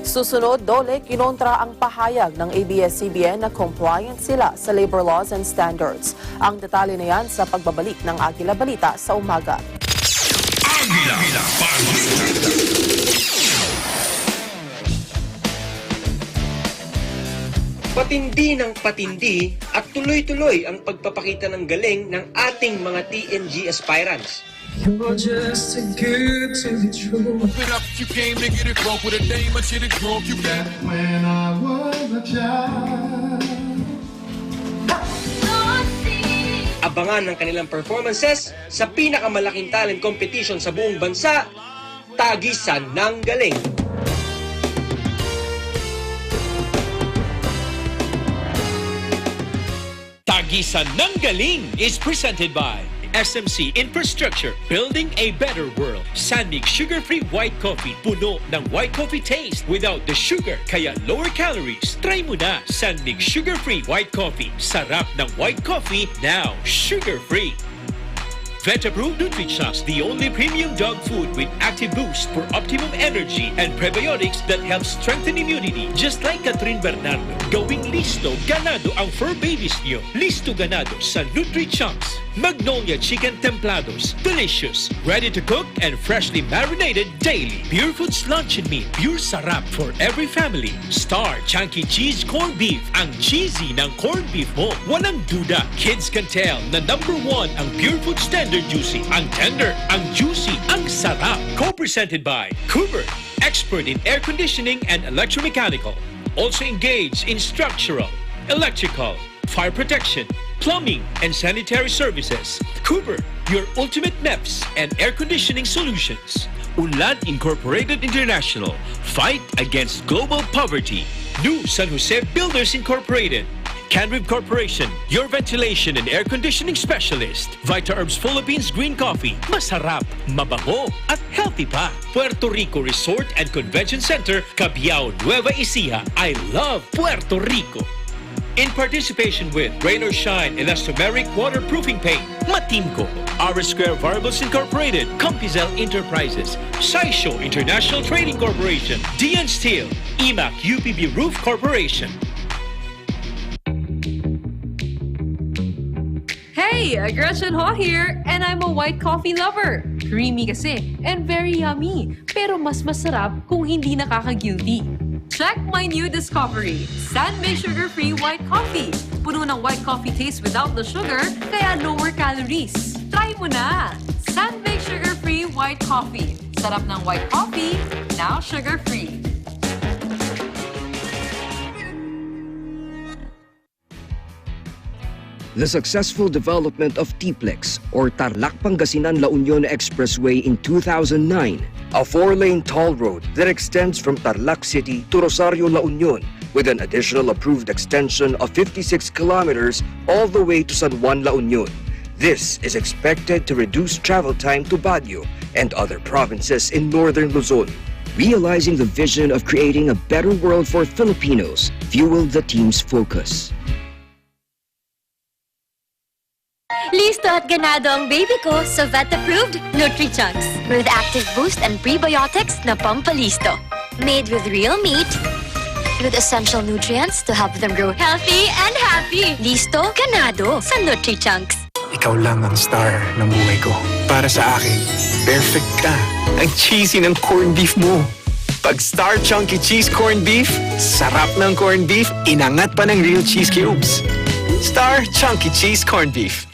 [SPEAKER 3] Susunod, Dole, kinontra ang pahayag ng ABS-CBN na compliant sila sa labor laws and standards. Ang detalye na yan sa pagbabalik ng Agila Balita sa umaga.
[SPEAKER 4] Agila Balita.
[SPEAKER 12] Patindi ng patindi at tuloy-tuloy ang pagpapakita ng galing ng ating mga TNG aspirants.
[SPEAKER 5] You're just too good to be true. Open up, you came to get it wrong with a dame, I should have drunk you back when I was a child.
[SPEAKER 12] Abangan ng kanilang performances sa pinakamalaking talent competition sa buong bansa, Tagisan ng Galing.
[SPEAKER 13] Tagisan ng Galing is presented by SMC Infrastructure, building a better world. Sanmig sugar-free white coffee, puno ng white coffee taste without the sugar, kaya lower calories. Try mo na Sanmig sugar-free white coffee. Sarap ng white coffee, now sugar-free. Vet-approved NutriChocs, the only premium dog food with active boost for optimum energy and prebiotics that help strengthen immunity. Just like Catherine Bernardo, gawing listo, ganado ang fur babies niyo. Listo ganado sa NutriChocs. Magnolia Chicken Templados, delicious, ready to cook and freshly marinated daily. PUREFOODS Luncheon Meat, pure sarap for every family. Star Chunky Cheese Corned Beef, ang cheesy ng corned beef mo. Walang duda, kids can tell na #1 ang PUREFOODS Tender Juicy. Ang tender, ang juicy, ang sarap. Co-presented by Cooper, expert in air conditioning and electromechanical. Also engaged in structural, electrical, fire protection, plumbing, and sanitary services. Cooper, your ultimate MEPS and air conditioning solutions. Unlad Incorporated International, fight against global poverty. New San Jose Builders Incorporated. Canrib Corporation, your ventilation and air conditioning specialist. Vita Herbs Philippines Green Coffee, masarap, mabango, at healthy pa. Puerto Rico Resort and Convention Center, Cabiao, Nueva Ecija. I love Puerto Rico. In participation with Rain or Shine Elastomeric Waterproofing Paint, Matimco, R Square Variables Incorporated, Compizel Enterprises, Saisho International Trading Corporation, DN Steel, IMAC UPB Roof Corporation.
[SPEAKER 14] Hey, Gretchen Ho here, and I'm a white coffee lover. Creamy kasi, and very yummy. Pero mas masarap kung hindi nakaka-guilty. Check my new discovery, Sanmig Sugar-Free White Coffee. Puno ng white coffee taste without the sugar, kaya lower calories. Try mo na! Sanmig Sugar-Free White Coffee. Sarap ng white coffee, now sugar-free.
[SPEAKER 16] The successful development of TPLEX, or Tarlac-Pangasinan-La Union Expressway in 2009, a 4-lane toll road that extends from Tarlac City to Rosario, La Union, with an additional approved extension of 56 kilometers all the way to San Juan, La Union. This is expected to reduce travel time to Baguio and other provinces in northern Luzon. Realizing the vision of creating a better world for Filipinos fueled the team's focus.
[SPEAKER 17] Listo at ganado ang baby ko sa vet-approved NutriChocs with active boost and prebiotics na pampalisto. Made with real meat, with essential nutrients to help them grow healthy and happy. Listo, ganado sa NutriChocs.
[SPEAKER 18] Ikaw lang ang star ng buhay ko. Para sa akin, perfect ka. Ang cheesy ng corned beef mo. Pag Star Chunky Cheese Corned Beef, sarap ng corned beef, inangat pa ng real cheese cubes. Star Chunky Cheese Corned Beef.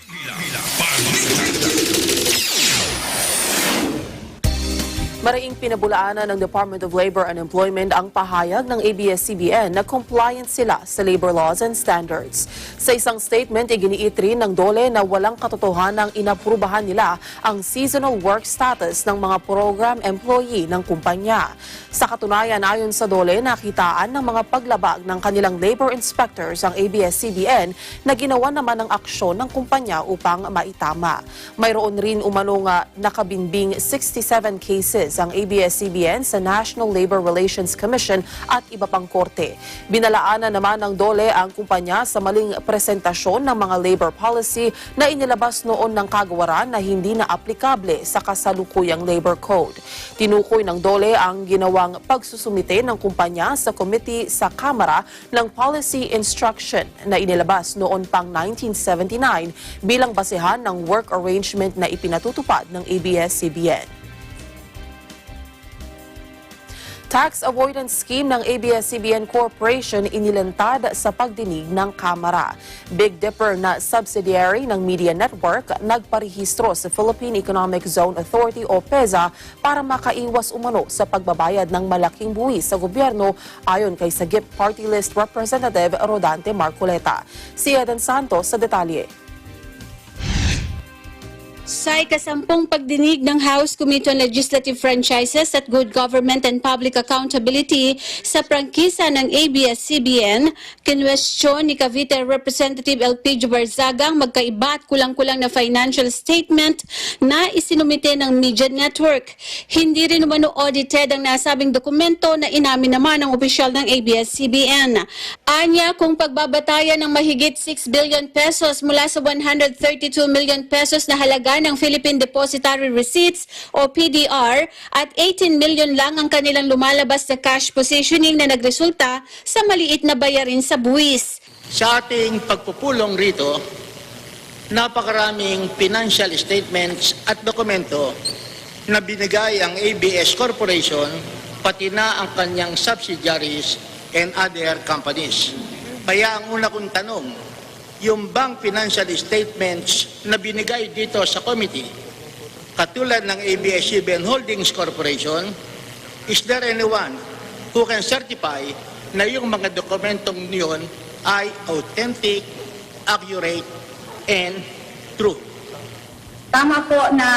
[SPEAKER 3] Maraing pinabulaanan ng Department of Labor and Employment ang pahayag ng ABS-CBN na compliant sila sa labor laws and standards. Sa isang statement, iginiit rin ng DOLE na walang katotohanang inaprubahan nila ang seasonal work status ng mga program employee ng kumpanya. Sa katunayan, ayon sa DOLE, nakitaan ng mga paglabag ng kanilang labor inspectors ang ABS-CBN na ginawa naman ng aksyon ng kumpanya upang maitama. Mayroon rin umanong nakabinbing 67 cases ang ABS-CBN sa National Labor Relations Commission at iba pang korte. Binalaanan naman ng DOLE ang kumpanya sa maling presentasyon ng mga labor policy na inilabas noon ng kagawaran na hindi na aplikable sa kasalukuyang labor code. Tinukoy ng DOLE ang ginawang pagsusumite ng kumpanya sa committee sa Kamara ng policy instruction na inilabas noon pang 1979 bilang basehan ng work arrangement na ipinatutupad ng ABS-CBN. Tax avoidance scheme ng ABS-CBN Corporation inilantad sa pagdinig ng Kamara. Big Dipper na subsidiary ng media network nagparehistro sa Philippine Economic Zone Authority o PEZA para makaiwas umano sa pagbabayad ng malaking buwis sa gobyerno ayon kay Sagip Party List Representative Rodante Marcoleta. Si Eden Santos sa detalye.
[SPEAKER 15] Sa ikasampung pagdinig ng House Committee on Legislative Franchises at Good Government and Public Accountability sa prangkisa ng ABS-CBN, kinwestiyon ni Cavite Representative LP Barzaga ang magkaiba at kulang-kulang na financial statement na isinumite ng media network. Hindi rin umano audited ang nasabing dokumento na inamin naman ng opisyal ng ABS-CBN. Anya kung pagbabatayan ng mahigit 6 billion pesos mula sa 132 million pesos na halaga ng Philippine Depositary Receipts o PDR at 18 million lang ang kanilang lumalabas na cash positioning na nagresulta sa maliit na bayarin sa buwis.
[SPEAKER 19] Sa ating pagpupulong rito, napakaraming financial statements at dokumento na binigay ang ABS Corporation pati na ang kanyang subsidiaries and other companies. Kaya ang una kong tanong, yung bank financial statements na binigay dito sa committee, katulad ng ABS-CBN Holdings Corporation, is there anyone who can certify na yung mga dokumentong yun ay authentic, accurate, and true?
[SPEAKER 20] Tama po na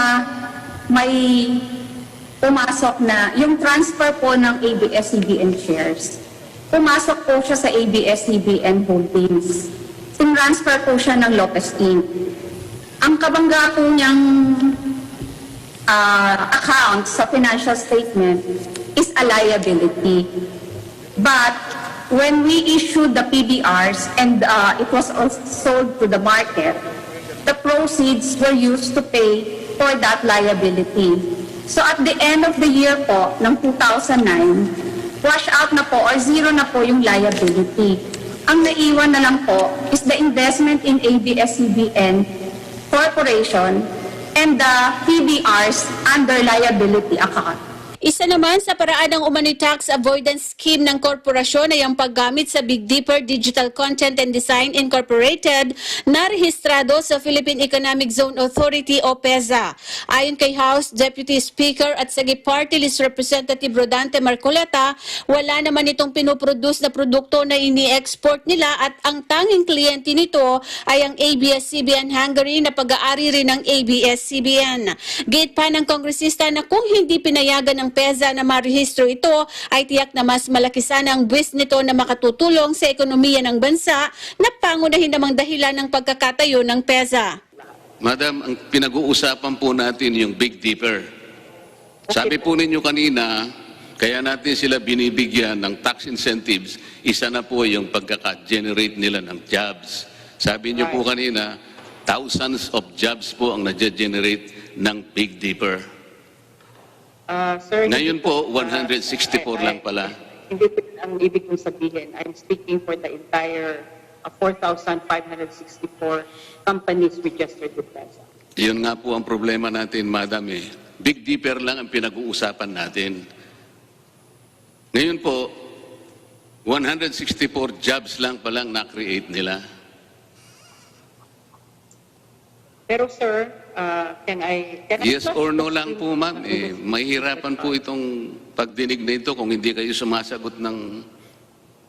[SPEAKER 20] may pumasok na yung transfer po ng ABS-CBN shares. Pumasok po siya sa ABS-CBN Holdings. Transfer po siya ng Lopez Inc. Ang kabangga po niyang account sa financial statement is a liability. But when we issued the PDRs and it was also sold to the market, the proceeds were used to pay for that liability. So at the end of the year po, ng 2009, wash out na po or zero na po yung liability. Ang naiwan na lang po is the investment in ABS-CBN Corporation and the PDRs under liability account.
[SPEAKER 15] Isa naman sa paraan ng umano'y tax avoidance scheme ng korporasyon ay ang paggamit sa Big Dipper Digital Content and Design Incorporated na rehistrado sa Philippine Economic Zone Authority o PEZA. Ayon kay House Deputy Speaker at Sagip Party List Representative Rodante Marcoleta, wala naman itong pinoproduce na produkto na ini-export nila at ang tanging kliyente nito ay ang ABS-CBN Hungary na pag-aari rin ng ABS-CBN. Gate pa ng kongresista na kung hindi pinayagan ng PEZA na marehistro ito ay tiyak na mas malaki sana ang buwis nito na makatutulong sa ekonomiya ng bansa na pangunahin namang dahilan ng pagkakatayo ng PEZA.
[SPEAKER 21] Madam, ang pinag-uusapan po natin yung Big Dipper. Sabi po ninyo kanina, kaya natin sila binibigyan ng tax incentives, isa na po yung pagkaka-generate nila ng jobs. Sabi niyo po kanina, thousands of jobs po ang na-generate ng Big Dipper.
[SPEAKER 20] Sir,
[SPEAKER 21] ngayon po, 164 lang pala.
[SPEAKER 20] Hindi po ang ibig kong sabihin. I'm speaking for the entire 4,564 companies registered with PEZA.
[SPEAKER 21] Yun nga po ang problema natin, Madam. Big Dipper lang ang pinag-uusapan natin. Ngayon po, 164 jobs lang palang na-create nila.
[SPEAKER 20] Pero sir, can I
[SPEAKER 21] Yes or no lang po, ma'am. Mahihirapan po itong pagdinig na ito kung hindi kayo sumasagot ng...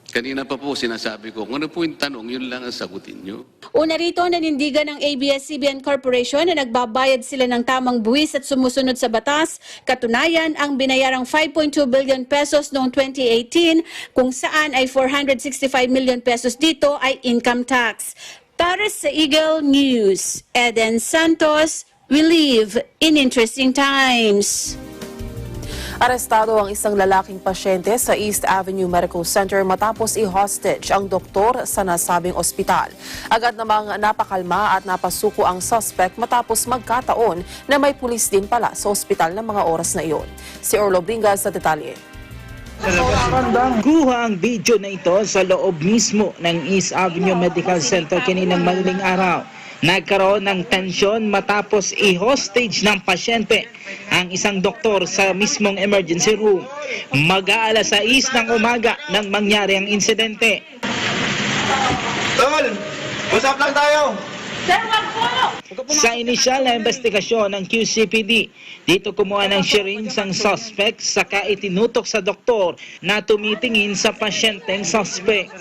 [SPEAKER 21] Kanina pa po sinasabi ko, kung ano po yung tanong, yun lang ang sagutin nyo.
[SPEAKER 15] Una rito, nanindigan ng ABS-CBN Corporation na nagbabayad sila ng tamang buwis at sumusunod sa batas. Katunayan, ang binayarang 5.2 billion pesos noong 2018, kung saan ay 465 million pesos dito ay income tax. Para sa Eagle News, Eden Santos, we live in interesting times.
[SPEAKER 3] Arestado ang isang lalaking pasyente sa East Avenue Medical Center matapos i-hostage ang doktor sa nasabing ospital. Agad namang napakalma at napasuko ang suspect matapos magkataon na may pulis din pala sa ospital ng mga oras na iyon. Si Orlo Bringas sa detalye.
[SPEAKER 25] Kuha ang video na ito sa loob mismo ng East Avenue Medical Center kaninang madaling araw.
[SPEAKER 1] Nagkaroon ng tensyon matapos i-hostage ng pasyente ang isang doktor sa mismong emergency room. Mag-aalas 6 ng umaga nang mangyari ang insidente.
[SPEAKER 2] Tol, usap lang tayo.
[SPEAKER 1] Sa inisyal na investigasyon ng QCPD, dito kumuha ng syringe ang suspect saka itinutok sa doktor na tumitingin sa pasyenteng suspect.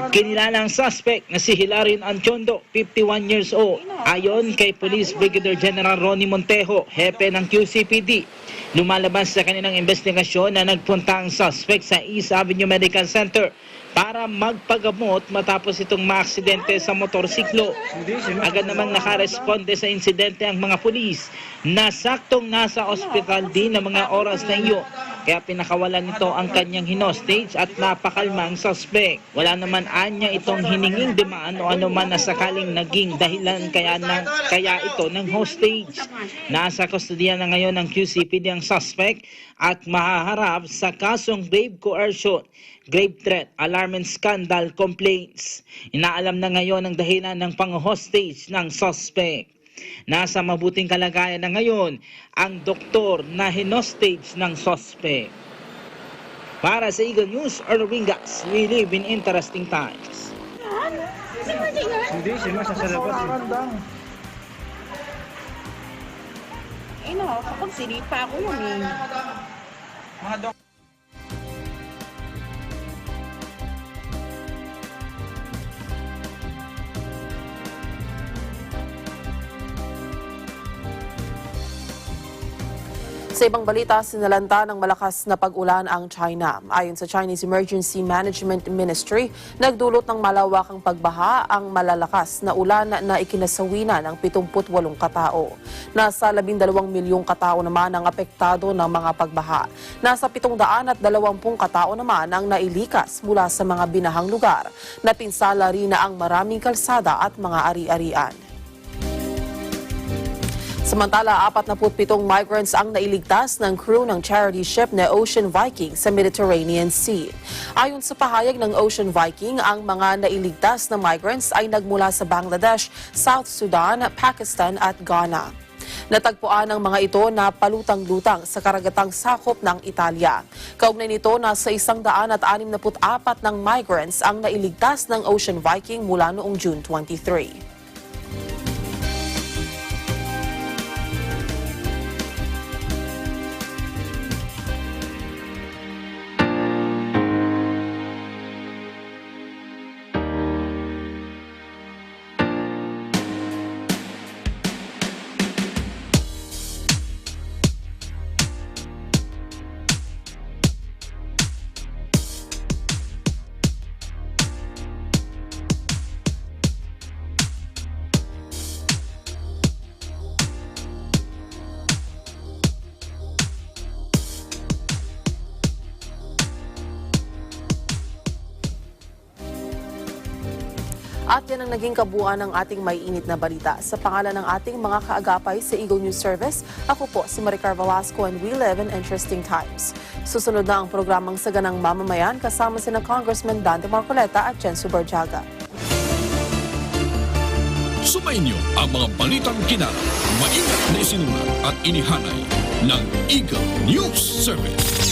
[SPEAKER 1] Kinilala ang suspect na si Hilarion Anchondo, 51 years old. Ayon kay Police Brigadier General Ronnie Montejo, hepe ng QCPD, lumalabas sa kanilang investigasyon na nagpunta ang suspect sa East Avenue Medical Center para magpagamot matapos itong maaksidente sa motorsiklo. Agad namang nakaresponde sa insidente ang mga pulis na saktong nasa ospital din ng mga oras na iyo. Kaya pinakawalan nito ang kanyang hinostage at napakalma ang suspect. Wala naman anya itong hininging demaan o anuman na sakaling naging dahilan kaya ito ng hostage. Nasa kustodiya na ngayon ng QCPD ang suspect at mahaharap sa kasong grave coercion, grave threat, alarm and scandal complaints. Inaalam na ngayon ang dahilan ng pang-hostage ng suspect. Nasa mabuting kalagayan na ngayon ang doktor na hinostage ng suspect. Para sa Eagle News, Earl Ringas, we live in interesting times.
[SPEAKER 2] Hindi, siya sa labas.
[SPEAKER 22] No, kapag sinipa ako yun eh.
[SPEAKER 2] Mga dok.
[SPEAKER 3] Sa ibang balita, sinalanta ng malakas na pag-ulan ang China. Ayon sa Chinese Emergency Management Ministry, nagdulot ng malawakang pagbaha ang malalakas na ulan na ikinasawi na ng 78 katao. Nasa 12 milyong katao naman ang apektado ng mga pagbaha. Nasa 720 katao naman ang nailikas mula sa mga binahang lugar. Napinsala rin na ang maraming kalsada at mga ari-arian. Samantala, 47 migrants ang nailigtas ng crew ng charity ship na Ocean Viking sa Mediterranean Sea. Ayon sa pahayag ng Ocean Viking, ang mga nailigtas na migrants ay nagmula sa Bangladesh, South Sudan, Pakistan at Ghana. Natagpuan ang mga ito na palutang-lutang sa karagatang sakop ng Italia. Kaugnay nito, nasa 164 ng migrants ang nailigtas ng Ocean Viking mula noong June 23. At yan ang naging kabuuan ng ating may init na balita. Sa pangalan ng ating mga kaagapay sa Eagle News Service, ako po si Maricar Velasco and we live in interesting times. Susunod na ang programang Saganang Mamamayan kasama sina Congressman Dante Marcoleta at Jensu Barjaga.
[SPEAKER 4] Sumainyo ang mga balitang kinarap, maingat na isinulat at inihanay ng Eagle News Service.